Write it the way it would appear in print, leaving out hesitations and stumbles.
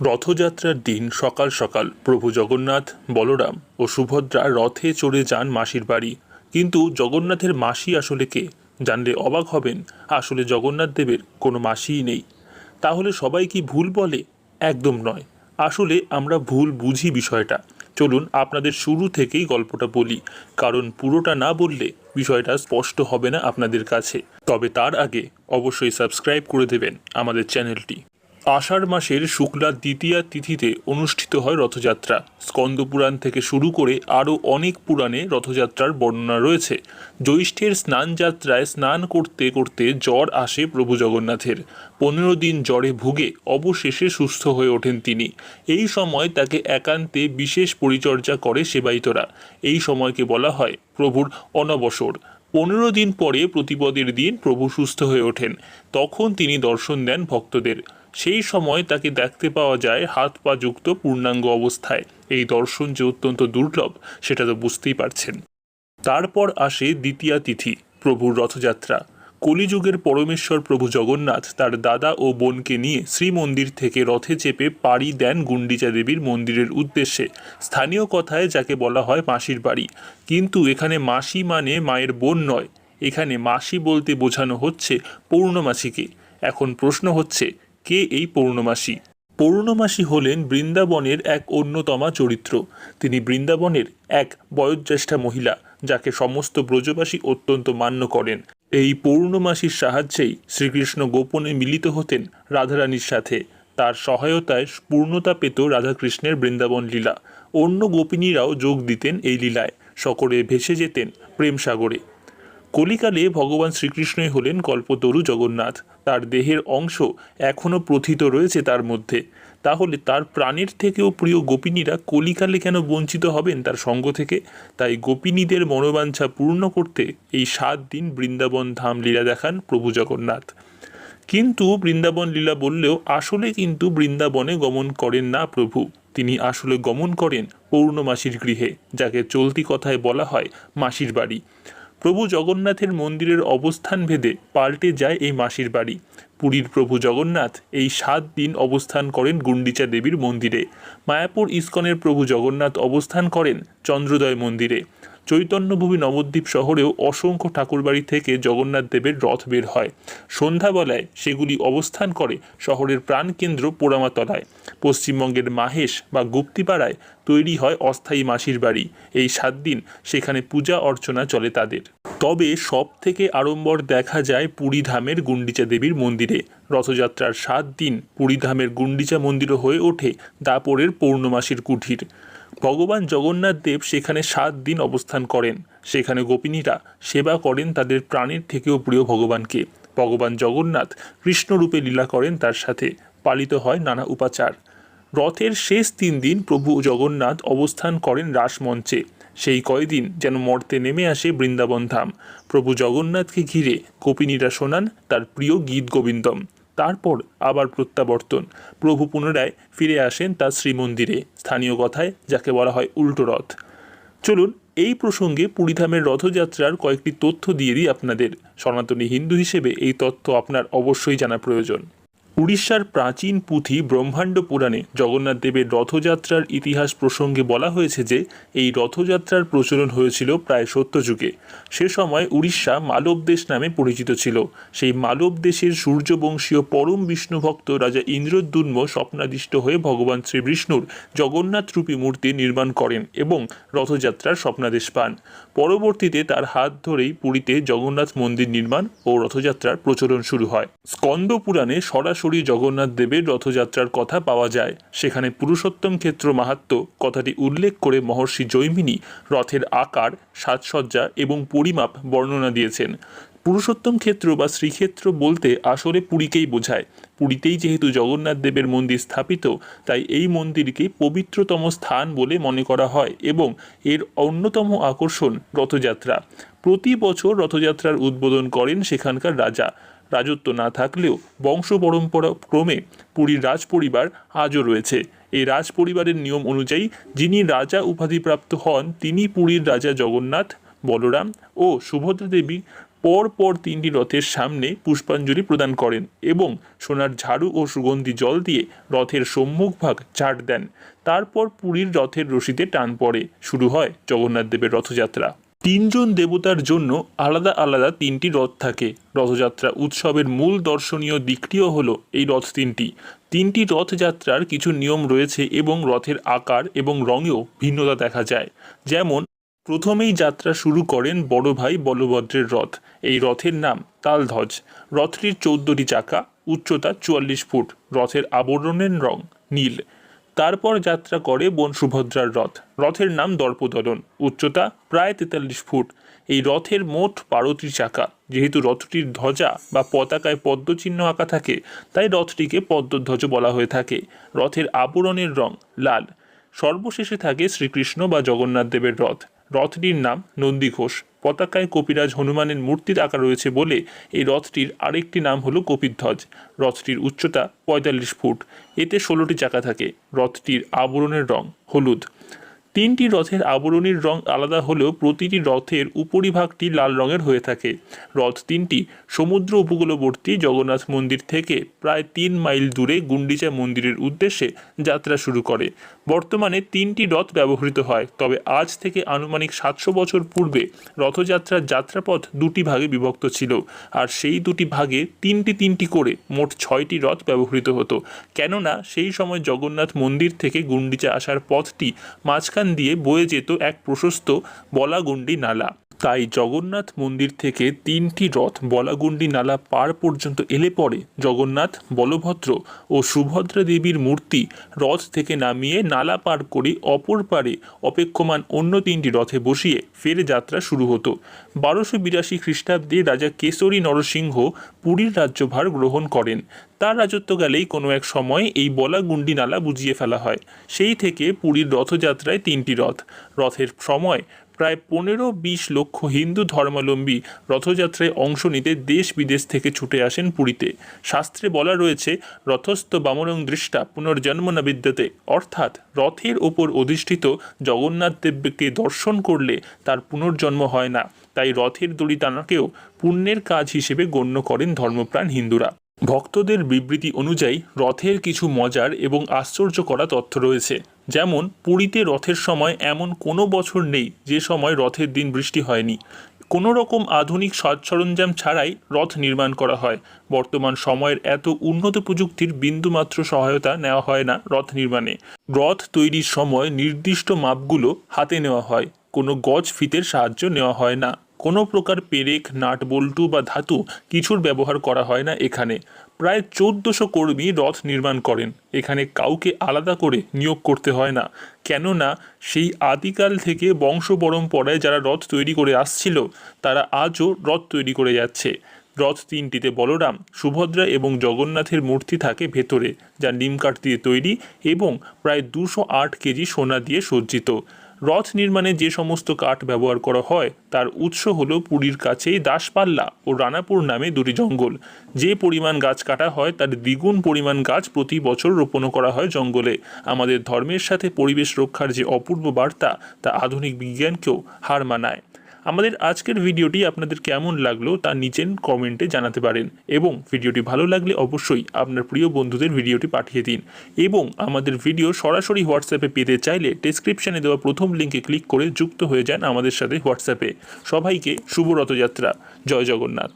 রথযাত্রার দিন সকাল সকাল প্রভু জগন্নাথ, বলরাম ও সুভদ্রা রথে চড়ে যান মাসির বাড়ি। কিন্তু জগন্নাথের মাসি আসলে কে? জানলে অবাক হবেন। আসলে জগন্নাথ দেবের কোনো মাসিই নেই। তাহলে সবাই কি ভুল বলে? একদম নয়। আসলে আমরা ভুল বুঝি বিষয়টা। চলুন আপনাদের শুরু থেকেই গল্পটা বলি, কারণ পুরোটা না বললে বিষয়টা স্পষ্ট হবে না আপনাদের কাছে। তবে তার আগে অবশ্যই সাবস্ক্রাইব করে দেবেন আমাদের চ্যানেলটি। আষাঢ় মাসের শুক্লা দ্বিতীয়া তিথিতে অনুষ্ঠিত হয় রথযাত্রা। স্কন্দপুরাণ থেকে শুরু করে আরও অনেক পুরাণে রথযাত্রার বর্ণনা রয়েছে। জ্যৈষ্ঠের স্নানযাত্রায় স্নান করতে করতে জ্বর আসে প্রভু জগন্নাথের। 15 দিন জ্বরে ভুগে অবশেষে সুস্থ হয়ে ওঠেন তিনি। এই সময় তাকে একান্তে বিশেষ পরিচর্যা করে সেবায়িতরা। এই সময়কে বলা হয় প্রভুর অনবসর। 15 দিন পরে প্রতিপদের দিন প্রভু সুস্থ হয়ে ওঠেন। তখন তিনি দর্শন দেন ভক্তদের। সেই সময় তাকে দেখতে পাওয়া যায় হাত পা যুক্ত পূর্ণাঙ্গ অবস্থায়। এই দর্শন যে অত্যন্ত দুর্লভ সেটা তো বুঝতেই পারছেন। তারপর আসে দ্বিতীয়া তিথি, প্রভুর রথযাত্রা। কলিযুগের পরমেশ্বর প্রভু জগন্নাথ তার দাদা ও বোনকে নিয়ে শ্রীমন্দির থেকে রথে চেপে পাড়ি দেন গুন্ডিচা দেবীর মন্দিরের উদ্দেশ্যে। স্থানীয় কথায় যাকে বলা হয় মাসির বাড়ি। কিন্তু এখানে মাসি মানে মায়ের বোন নয়, এখানে মাসি বলতে বোঝানো হচ্ছে পৌর্ণমাসীকে। এখন প্রশ্ন হচ্ছে, কে এই পৌর্ণমাসী? পৌর্ণমাসী হলেন বৃন্দাবনের এক অন্যতমা চরিত্র। তিনি বৃন্দাবনের এক বয়োজ্যেষ্ঠা মহিলা, যাকে সমস্ত ব্রজবাসী অত্যন্ত মান্য করেন। এই পৌর্ণমাসীর সাহায্যেই শ্রীকৃষ্ণ গোপনে মিলিত হতেন রাধারানীর সাথে। তার সহায়তায় পূর্ণতা পেত রাধাকৃষ্ণের বৃন্দাবন লীলা। অন্য গোপিনীরাও যোগ দিতেন এই লীলায়। সকলে ভেসে যেতেন প্রেম সাগরে। কলিকালে ভগবান শ্রীকৃষ্ণই হলেন কল্পতরু জগন্নাথ। তার দেহের অংশ এখনও প্রথিত রয়েছে তার মধ্যে। তাহলে তার প্রাণের থেকেও প্রিয় গোপিনীরা কলিকালে কেন বঞ্চিত হবেন তার সঙ্গ থেকে? তাই গোপিনীদের মনোবাঞ্ছা পূর্ণ করতে এই 7 দিন বৃন্দাবন ধাম লীলা দেখান প্রভু জগন্নাথ। কিন্তু বৃন্দাবন লীলা বললেও আসলে কিন্তু বৃন্দাবনে গমন করেন না প্রভু। তিনি আসলে গমন করেন পৌর্ণমাসীর গৃহে, যাকে চলতি কথায় বলা হয় মাসির বাড়ি। প্রভু জগন্নাথের মন্দিরের অবস্থান ভেদে পাল্টে যায় এই মাসির বাড়ি। পুরীর প্রভু জগন্নাথ এই 7 দিন অবস্থান করেন গুন্ডিচা দেবীর মন্দিরে। মায়াপুর ইস্কনের প্রভু জগন্নাথ অবস্থান করেন চন্দ্রোদয় মন্দিরে। চৈতন্যভূমি নবদ্বীপ শহরেও অসংখ্য ঠাকুরবাড়ি থেকে জগন্নাথ দেবের রথ বের হয়। সন্ধ্যাবেলায় সেগুলি অবস্থান করে শহরের প্রাণকেন্দ্র পোড়ামাতলায়। পশ্চিমবঙ্গের মাহেশ বা গুপ্তিপাড়ায় তৈরি হয় অস্থায়ী মাসির বাড়ি। এই 7 দিন সেখানে পূজা অর্চনা চলে তাদের। তবে সব থেকে আড়ম্বর দেখা যায় পুরীধামের গুন্ডিচা দেবীর মন্দিরে। রথযাত্রার 7 দিন পুরীধামের গুন্ডিচা মন্দিরও হয়ে ওঠে দাপরের পৌর্ণমাসীর কুঠির। ভগবান জগন্নাথ দেব সেখানে 7 দিন অবস্থান করেন। সেখানে গোপিনীরা সেবা করেন তাদের প্রাণের থেকেও প্রিয় ভগবানকে। ভগবান জগন্নাথ কৃষ্ণরূপে লীলা করেন তার সাথে। পালিত হয় নানা উপাচার। রথের শেষ 3 দিন প্রভু জগন্নাথ অবস্থান করেন রাসমঞ্চে। সেই কয়দিন যেন মর্তে নেমে আসে বৃন্দাবন ধাম। প্রভু জগন্নাথকে ঘিরে গোপিনীরা শোনান তার প্রিয় গীত গোবিন্দম। তারপর আবার প্রত্যাবর্তন। প্রভু পুনরায় ফিরে আসেন তার শ্রীমন্দিরে, স্থানীয় কথায় যাকে বলা হয় উল্টো রথ। চলুন এই প্রসঙ্গে পুরীধামের রথযাত্রার কয়েকটি তথ্য দিয়ে দিই আপনাদের। সনাতনী হিন্দু হিসেবে এই তথ্য আপনার অবশ্যই জানা প্রয়োজন। উড়িষ্যার প্রাচীন পুঁথি ব্রহ্মাণ্ড পুরাণে জগন্নাথ দেবের রথযাত্রার ইতিহাস প্রসঙ্গে বলা হয়েছে যে এই রথযাত্রার প্রচলন হয়েছিল প্রায় সত্যযুগে। সে সময় উড়িষ্যা মালব দেশ নামে পরিচিত ছিল। সেই মালব দেশের সূর্যবংশীয় পরম বিষ্ণুভক্ত রাজা ইন্দ্রদ্যুম্ন স্বপ্নাদিষ্ট হয়ে ভগবান শ্রীবিষ্ণুর জগন্নাথরূপী মূর্তি নির্মাণ করেন এবং রথযাত্রার স্বপ্নাদেশ পান। পরবর্তীতে তার হাত ধরেই পুরীতে জগন্নাথ মন্দির নির্মাণ ও রথযাত্রার প্রচলন শুরু হয়। স্কন্দ পুরাণে সরাসরি জগন্নাথ দেবের রথযাত্রার কথা পাওয়া যায়। সেখানে পুরুষোত্তম ক্ষেত্র মাহাত্ম্য কথাটি উল্লেখ করে মহর্ষি জৈমিনী রথের আকার, সাজসজ্জা এবং পরিমাপ বর্ণনা দিয়েছেন। পুরুষোত্তম ক্ষেত্র বা শ্রীক্ষেত্র বলতে আসলে পুরীকেই বোঝায়। পুরীতেই যেহেতু জগন্নাথ দেবের মন্দির স্থাপিত, তাই এই মন্দিরকে পবিত্রতম স্থান বলে মনে করা হয় এবং এর অন্যতম আকর্ষণ রথযাত্রা। প্রতি বছর রথযাত্রার উদ্বোধন করেন সেখানকার রাজা। রাজত্ব না থাকলেও বংশ পরম্পরা ক্রমে পুরীর রাজ পরিবার আজও রয়েছে। এই রাজ পরিবারের নিয়ম অনুযায়ী যিনি রাজা উপাধিপ্রাপ্ত হন তিনি পুরীর রাজা জগন্নাথ, বলরাম ও সুভদ্রা দেবী পরপর 3টি রথের সামনে পুষ্পাঞ্জলি প্রদান করেন এবং সোনার ঝাড়ু ও সুগন্ধি জল দিয়ে রথের সম্মুখভাগ ঝাড় দেন। তারপর পুরীর রথের রশিতে টান পড়ে, শুরু হয় জগন্নাথ দেবের রথযাত্রা। 3জন দেবতার জন্য আলাদা আলাদা 3টি রথ থাকে। রথযাত্রা উৎসবের মূল দর্শনীয় দিকটিও হলো এই রথ 3টি রথযাত্রার কিছু নিয়ম রয়েছে এবং রথের আকার এবং রঙেও ভিন্নতা দেখা যায়। যেমন প্রথমেই যাত্রা শুরু করেন বড় ভাই বলভদ্রের রথ। এই রথের নাম তালধ্বজ। রথটির 14টি চাকা, উচ্চতা 44 ফুট। রথের আবরণের রং নীল। তারপর যাত্রা করে বোন সুভদ্রার রথ। রথের নাম দর্পদলন। উচ্চতা প্রায় 43 ফুট। এই রথের মোট 12টি চাকা। যেহেতু রথটির ধ্বজা বা পতাকায় পদ্মচিহ্ন আঁকা থাকে, তাই রথটিকে পদ্মধ্বজ বলা হয়ে থাকে। রথের আবরণের রং লাল। সর্বশেষে থাকে শ্রীকৃষ্ণ বা জগন্নাথ দেবের রথ। রথটির নাম নন্দীঘোষ। পতাকায় কপিরাজ হনুমানের মূর্তির আঁকা রয়েছে বলে এই রথটির আরেকটি নাম হলো কপিধ্বজ। রথটির উচ্চতা 45 ফুট। এতে 16টি চাকা থাকে। রথটির আবরণের রং হলুদ। 3টি রথের আবরণীর রং আলাদা হলেও প্রতিটি রথের উপরিভাগটি লাল রঙের হয়ে থাকে। রথ 3টি সমুদ্র উপকূলবর্তী জগন্নাথ মন্দির থেকে প্রায় 3 মাইল দূরে গুন্ডিচা মন্দিরের উদ্দেশ্যে যাত্রা শুরু করে। বর্তমানে 3টি রথ ব্যবহৃত হয়, তবে আজ থেকে আনুমানিক 700 বছর পূর্বে রথযাত্রার যাত্রাপথ 2টি ভাগে বিভক্ত ছিল, আর সেই 2টি ভাগে 3টি করে মোট 6টি রথ ব্যবহৃত হতো। কেননা সেই সময় জগন্নাথ মন্দির থেকে গুন্ডিচা আসার পথটি মাঝখান দিয়ে বয়ে যেত এক প্রশস্ত বলাগুন্ডি নালা। তাই জগন্নাথ মন্দির থেকে 3টি রথ বলাগুন্ডি নালা পার পর্যন্ত এলে পরে জগন্নাথ, বলভদ্র ও সুভদ্রা দেবীর মূর্তি রথ থেকে নামিয়ে নালা পার করে অপর পারে অপেক্ষমান অন্য 3টি রথে বসিয়ে ফের যাত্রা শুরু হতো। 1282 খ্রিস্টাব্দে রাজা কেশরী নরসিংহ পুরীর রাজ্যভার গ্রহণ করেন। তার রাজত্বকালেই কোনো এক সময় এই বলাগুন্ডি নালা বুঝিয়ে ফেলা হয়। সেই থেকে পুরীর রথযাত্রায় 3টি রথ। রথের সময় প্রায় 15-20 লক্ষ হিন্দু ধর্মাবলম্বী রথযাত্রায় অংশ নিতে দেশ বিদেশ থেকে ছুটে আসেন পুরীতে। শাস্ত্রে বলা রয়েছে, রথস্থ বামনং দৃষ্টা পুনর্জন্ম ন বিদ্যতে, অর্থাৎ রথের ওপর অধিষ্ঠিত জগন্নাথ দেবকে দর্শন করলে তার পুনর্জন্ম হয় না। তাই রথের দড়ি টানাকেও পুণ্যের কাজ হিসেবে গণ্য করেন ধর্মপ্রাণ হিন্দুরা। ভক্তদের বিবৃতি অনুযায়ী রথের কিছু মজার এবং আশ্চর্য করা তথ্য রয়েছে। যেমন পুরীতে রথের সময় এমন কোনো বছর নেই যে সময় রথের দিন বৃষ্টি হয়নি। কোনো রকম আধুনিক সাজ সরঞ্জাম ছাড়াই রথ নির্মাণ করা হয়। বর্তমান সময়ের এত উন্নত প্রযুক্তির বিন্দুমাত্র সহায়তা নেওয়া হয় না রথ নির্মাণে। রথ তৈরির সময় নির্দিষ্ট মাপগুলো হাতে নেওয়া হয়। কোনো গজ ফিতের সাহায্য নেওয়া হয় না। কোনো প্রকার পেরেক, নাট বল্টু বা ধাতু কিছুর ব্যবহার করা হয় না এখানে। প্রায় 1400 কর্মী রথ নির্মাণ করেন। এখানে কাউকে আলাদা করে নিয়োগ করতে হয় না, কেননা সেই আদিকাল থেকে বংশ পরম্পরায় যারা রথ তৈরি করে আসছিল তারা আজও রথ তৈরি করে যাচ্ছে। রথ 3টিতে বলরাম, সুভদ্রা এবং জগন্নাথের মূর্তি থাকে ভেতরে, যা নিমকাঠ দিয়ে তৈরি এবং প্রায় 208 কেজি সোনা দিয়ে সজ্জিত। রথ নির্মাণে যে সমস্ত কাঠ ব্যবহার করা হয় তার উৎস হলো পুরীর কাছেই দাসপাল্লা ও রানাপুর নামে 2টি জঙ্গল। যে পরিমাণ গাছ কাটা হয় তার দ্বিগুণ পরিমাণ গাছ প্রতি বছর রোপণ করা হয় জঙ্গলে। আমাদের ধর্মের সাথে পরিবেশ রক্ষার যে অপূর্ব বার্তা তা আধুনিক বিজ্ঞানকেও হার মানায়। আমাদের আজকের ভিডিওটি আপনাদের কেমন লাগলো তা নিচের কমেন্টে জানাতে পারেন, এবং ভিডিওটি ভালো লাগলে অবশ্যই আপনার প্রিয় বন্ধুদের ভিডিওটি পাঠিয়ে দিন। এবং আমাদের ভিডিও সরাসরি হোয়াটসঅ্যাপে পেতে চাইলে ডেসক্রিপশানে দেওয়া প্রথম লিঙ্কে ক্লিক করে যুক্ত হয়ে যান আমাদের সাথে হোয়াটসঅ্যাপে। সবাইকে শুভ রথযাত্রা। জয় জগন্নাথ।